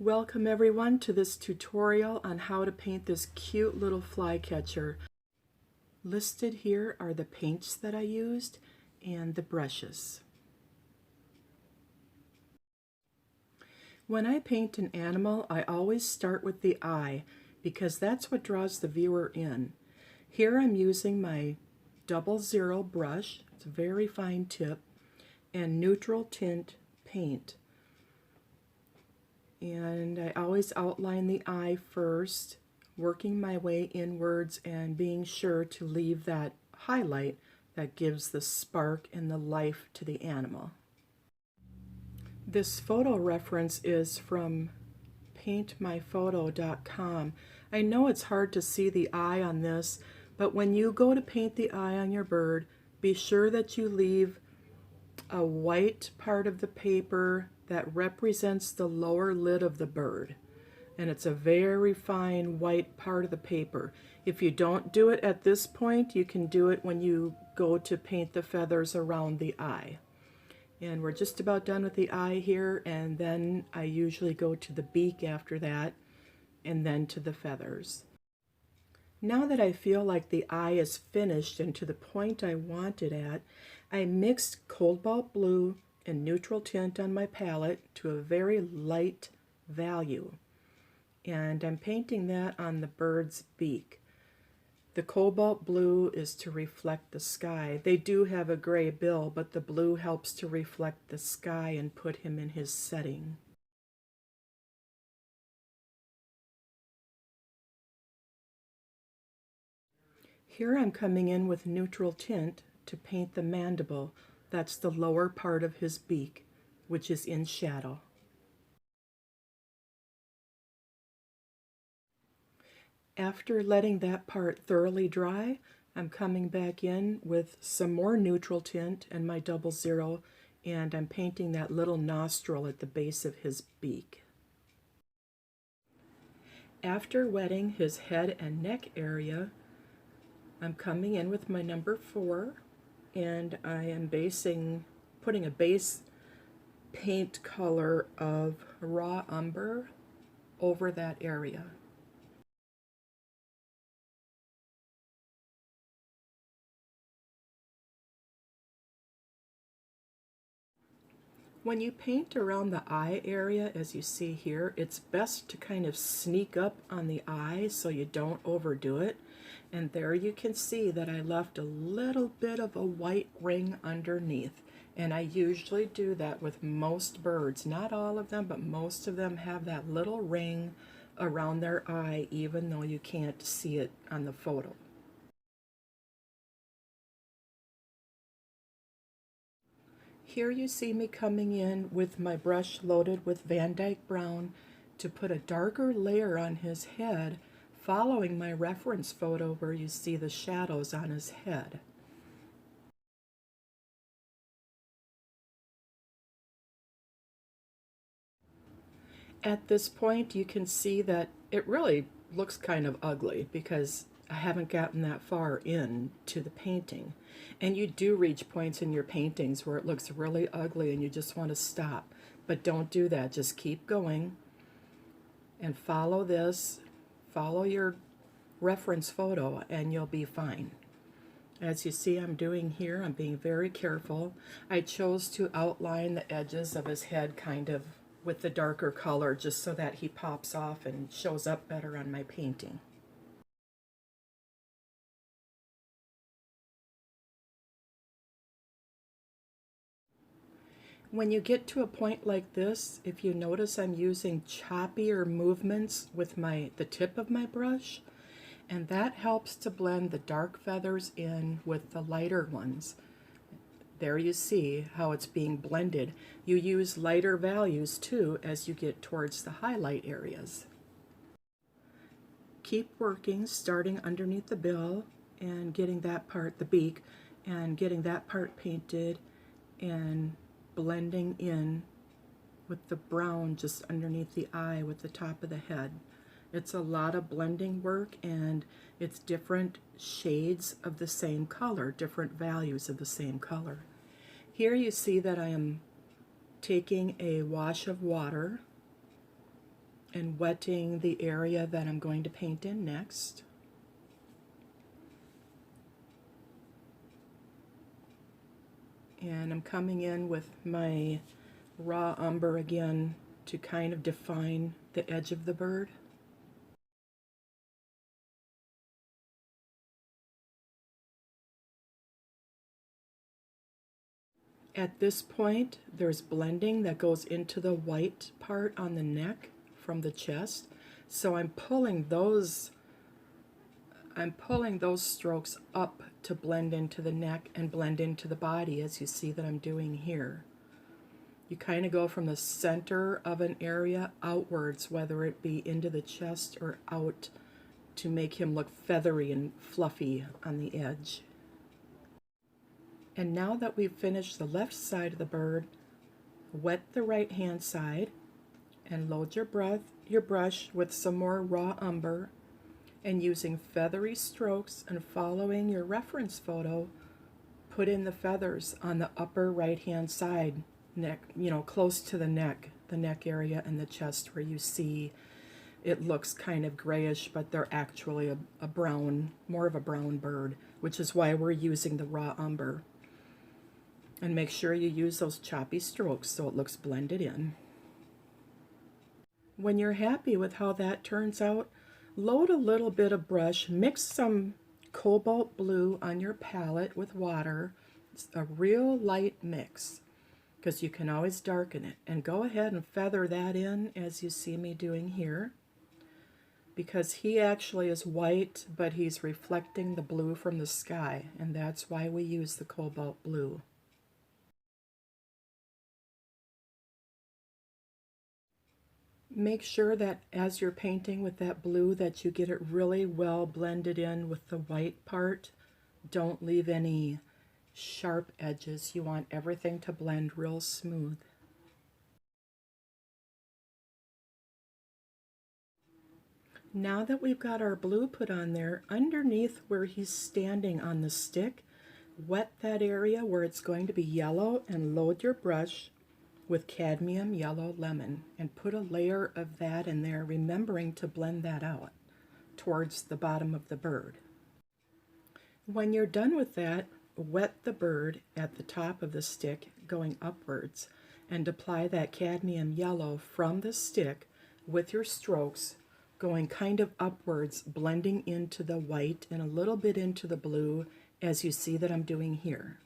Welcome everyone to this tutorial on how to paint this cute little flycatcher. Listed here are the paints that I used and the brushes. When I paint an animal, I always start with the eye because that's what draws the viewer in. Here I'm using my 00 brush, it's a very fine tip, and neutral tint paint. And I always outline the eye first, working my way inwards and being sure to leave that highlight that gives the spark and the life to the animal. This photo reference is from paintmyphoto.com. I know it's hard to see the eye on this, but when you go to paint the eye on your bird, be sure that you leave a white part of the paper that represents the lower lid of the bird. And it's a very fine white part of the paper. If you don't do it at this point, you can do it when you go to paint the feathers around the eye. And we're just about done with the eye here, and then I usually go to the beak after that, and then to the feathers. Now that I feel like the eye is finished and to the point I want it at, I mixed Cobalt Blue and neutral tint on my palette to a very light value. And I'm painting that on the bird's beak. The Cobalt Blue is to reflect the sky. They do have a gray bill, but the blue helps to reflect the sky and put him in his setting. Here I'm coming in with neutral tint to paint the mandible. That's the lower part of his beak, which is in shadow. After letting that part thoroughly dry, I'm coming back in with some more neutral tint and my 00, and I'm painting that little nostril at the base of his beak. After wetting his head and neck area, I'm coming in with my number 4, and I am putting a base paint color of raw umber over that area. When you paint around the eye area, as you see here, it's best to kind of sneak up on the eye so you don't overdo it. And there you can see that I left a little bit of a white ring underneath. And I usually do that with most birds. Not all of them, but most of them have that little ring around their eye, even though you can't see it on the photo. Here you see me coming in with my brush loaded with Vandyke brown to put a darker layer on his head, following my reference photo where you see the shadows on his head. At this point you can see that it really looks kind of ugly because I haven't gotten that far into the painting. And you do reach points in your paintings where it looks really ugly and you just want to stop. But don't do that. Just keep going and follow this. Follow your reference photo and you'll be fine. As you see I'm doing here, I'm being very careful. I chose to outline the edges of his head kind of with the darker color just so that he pops off and shows up better on my painting. When you get to a point like this, if you notice I'm using choppier movements with the tip of my brush, and that helps to blend the dark feathers in with the lighter ones. There you see how it's being blended. You use lighter values too as you get towards the highlight areas. Keep working, starting underneath the bill and getting that part, the beak, and getting that part painted and blending in with the brown just underneath the eye with the top of the head. It's a lot of blending work and it's different shades of the same color, different values of the same color. Here you see that I am taking a wash of water and wetting the area that I'm going to paint in next. And I'm coming in with my raw umber again to kind of define the edge of the bird. At this point, there's blending that goes into the white part on the neck from the chest. So I'm pulling those strokes up to blend into the neck and blend into the body, as you see that I'm doing here. You kind of go from the center of an area outwards, whether it be into the chest or out, to make him look feathery and fluffy on the edge. And now that we've finished the left side of the bird, wet the right hand side and load your brush with some more raw umber, and using feathery strokes and following your reference photo, put in the feathers on the upper right hand side, neck, close to the neck area and the chest, where you see it looks kind of grayish, but they're actually a brown, more of a brown bird, which is why we're using the raw umber. And make sure you use those choppy strokes so it looks blended in. When you're happy with how that turns out, load a little bit of brush, mix some Cobalt Blue on your palette with water. It's a real light mix, because you can always darken it. And go ahead and feather that in as you see me doing here, because he actually is white, but he's reflecting the blue from the sky, and that's why we use the Cobalt Blue. Make sure that as you're painting with that blue that you get it really well blended in with the white part. Don't leave any sharp edges. You want everything to blend real smooth. Now that we've got our blue put on there, underneath where he's standing on the stick, wet that area where it's going to be yellow and load your brush with Cadmium Yellow Lemon and put a layer of that in there, remembering to blend that out towards the bottom of the bird. When you're done with that, wet the bird at the top of the stick going upwards and apply that cadmium yellow from the stick with your strokes going kind of upwards, blending into the white and a little bit into the blue, as you see that I'm doing here.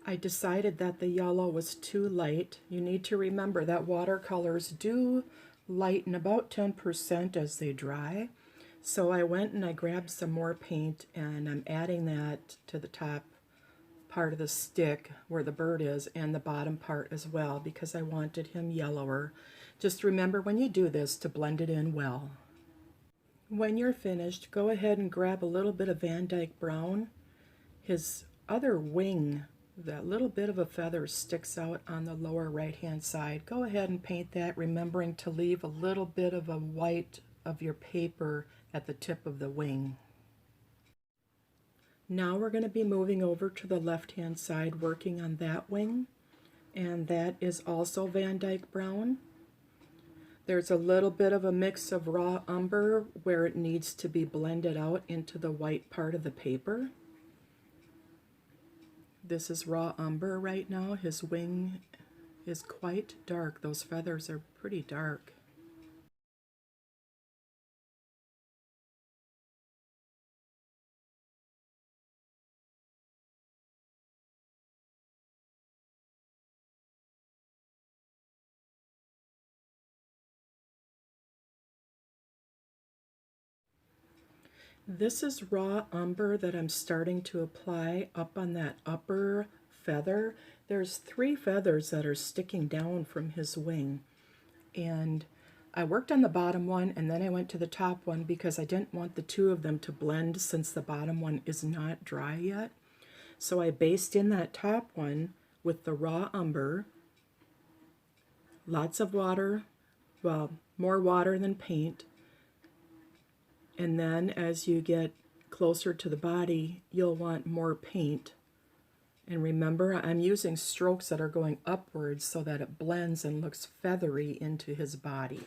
I decided that the yellow was too light. You need to remember that watercolors do lighten about 10% as they dry. So I went and I grabbed some more paint, and I'm adding that to the top part of the stick where the bird is, and the bottom part as well, because I wanted him yellower. Just remember when you do this to blend it in well. When you're finished, go ahead and grab a little bit of Vandyke brown. His other wing, that little bit of a feather sticks out on the lower right hand side. Go ahead and paint that, remembering to leave a little bit of a white of your paper at the tip of the wing. Now we're going to be moving over to the left hand side, working on that wing, and that is also Vandyke brown. There's a little bit of a mix of raw umber where it needs to be blended out into the white part of the paper. This is raw umber right now. His wing is quite dark. Those feathers are pretty dark. This is raw umber that I'm starting to apply up on that upper feather. There's 3 feathers that are sticking down from his wing, and I worked on the bottom one and then I went to the top one because I didn't want the 2 of them to blend since the bottom one is not dry yet. So I based in that top one with the raw umber, lots of water, well, more water than paint. And then as you get closer to the body, you'll want more paint. And remember, I'm using strokes that are going upwards so that it blends and looks feathery into his body.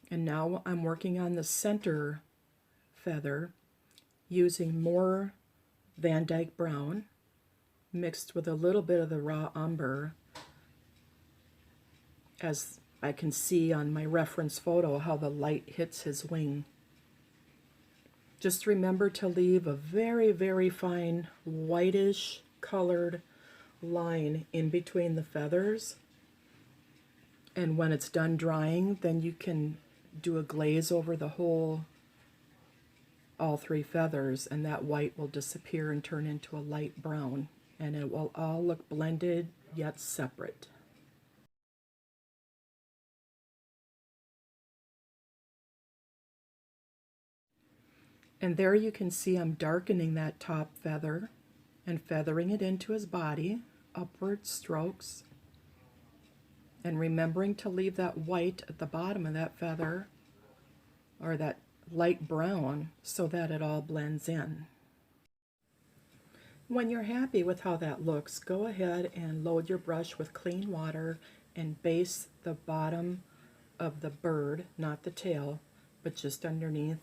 And now I'm working on the center feather using more Vandyke brown mixed with a little bit of the raw umber, as I can see on my reference photo how the light hits his wing. Just remember to leave a very, very fine whitish colored line in between the feathers. And when it's done drying, then you can do a glaze over the whole, all three feathers, and that white will disappear and turn into a light brown. And it will all look blended yet separate. And there you can see I'm darkening that top feather and feathering it into his body, upward strokes, and remembering to leave that white at the bottom of that feather, or that light brown, so that it all blends in. When you're happy with how that looks, go ahead and load your brush with clean water and base the bottom of the bird, not the tail, but just underneath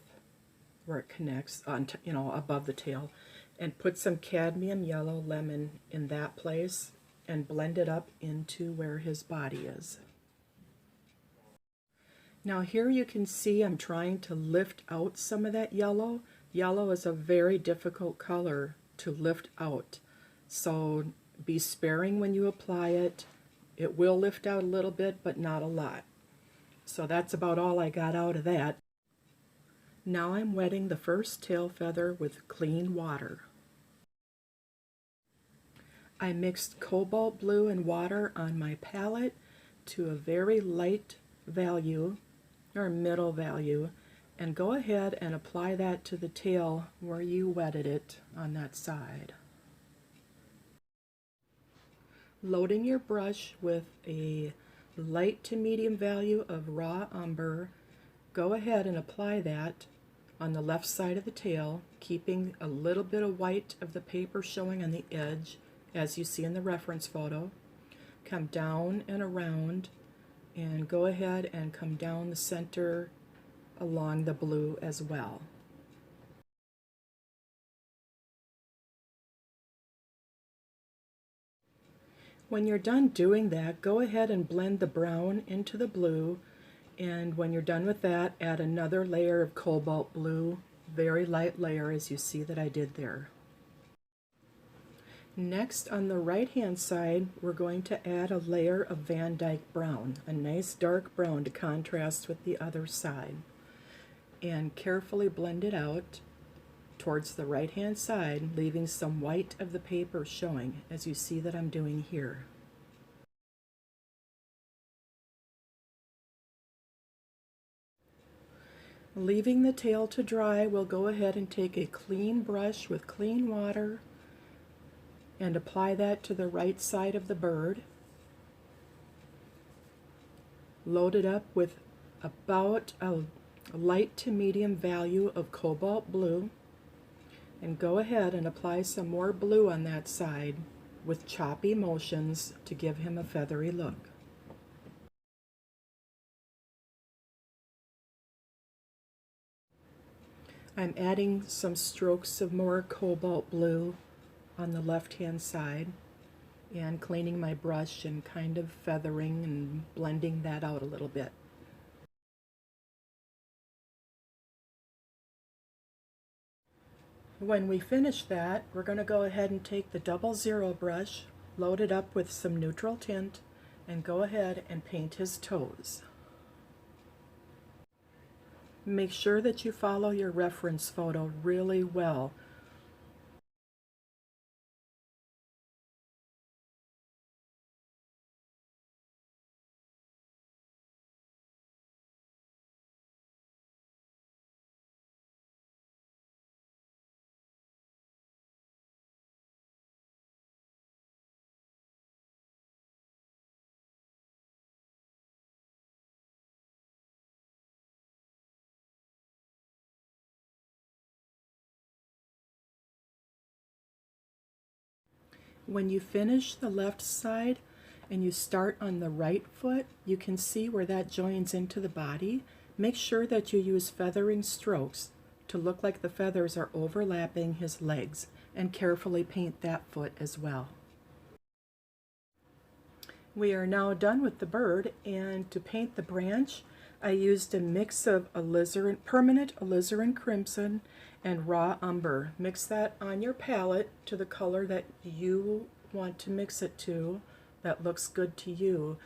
where it connects, on above the tail, and put some cadmium yellow lemon in that place and blend it up into where his body is. Now here you can see I'm trying to lift out some of that yellow. Yellow is a very difficult color to lift out, so be sparing when you apply it. It will lift out a little bit, but not a lot. So that's about all I got out of that. Now I'm wetting the first tail feather with clean water. I mixed cobalt blue and water on my palette to a very light value, or middle value, and go ahead and apply that to the tail where you wetted it on that side. Loading your brush with a light to medium value of raw umber, go ahead and apply that on the left side of the tail, keeping a little bit of white of the paper showing on the edge, as you see in the reference photo. Come down and around, and go ahead and come down the center along the blue as well. When you're done doing that, go ahead and blend the brown into the blue, and when you're done with that, add another layer of cobalt blue, very light layer, as you see that I did there. Next, on the right hand side, we're going to add a layer of Vandyke brown, a nice dark brown to contrast with the other side, and carefully blend it out towards the right hand side, leaving some white of the paper showing, as you see that I'm doing here. Leaving the tail to dry, we'll go ahead and take a clean brush with clean water and apply that to the right side of the bird. Load it up with about a light to medium value of cobalt blue, and go ahead and apply some more blue on that side with choppy motions to give him a feathery look. I'm adding some strokes of more cobalt blue on the left hand side and cleaning my brush and kind of feathering and blending that out a little bit. When we finish that, we're going to go ahead and take the 00 brush, load it up with some neutral tint, and go ahead and paint his toes. Make sure that you follow your reference photo really well. When you finish the left side and you start on the right foot, you can see where that joins into the body. Make sure that you use feathering strokes to look like the feathers are overlapping his legs, and carefully paint that foot as well. We are now done with the bird, and to paint the branch I used a mix of permanent alizarin crimson and raw umber. Mix that on your palette to the color that you want to mix it to, that looks good to you,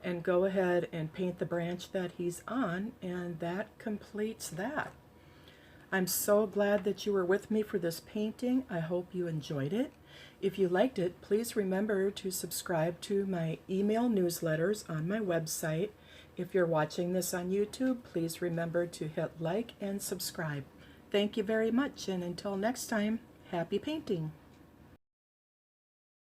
and go ahead and paint the branch that he's on, and that completes that. I'm so glad that you were with me for this painting. I hope you enjoyed it. If you liked it, please remember to subscribe to my email newsletters on my website. If you're watching this on YouTube, please remember to hit like and subscribe. Thank you very much, and until next time, happy painting.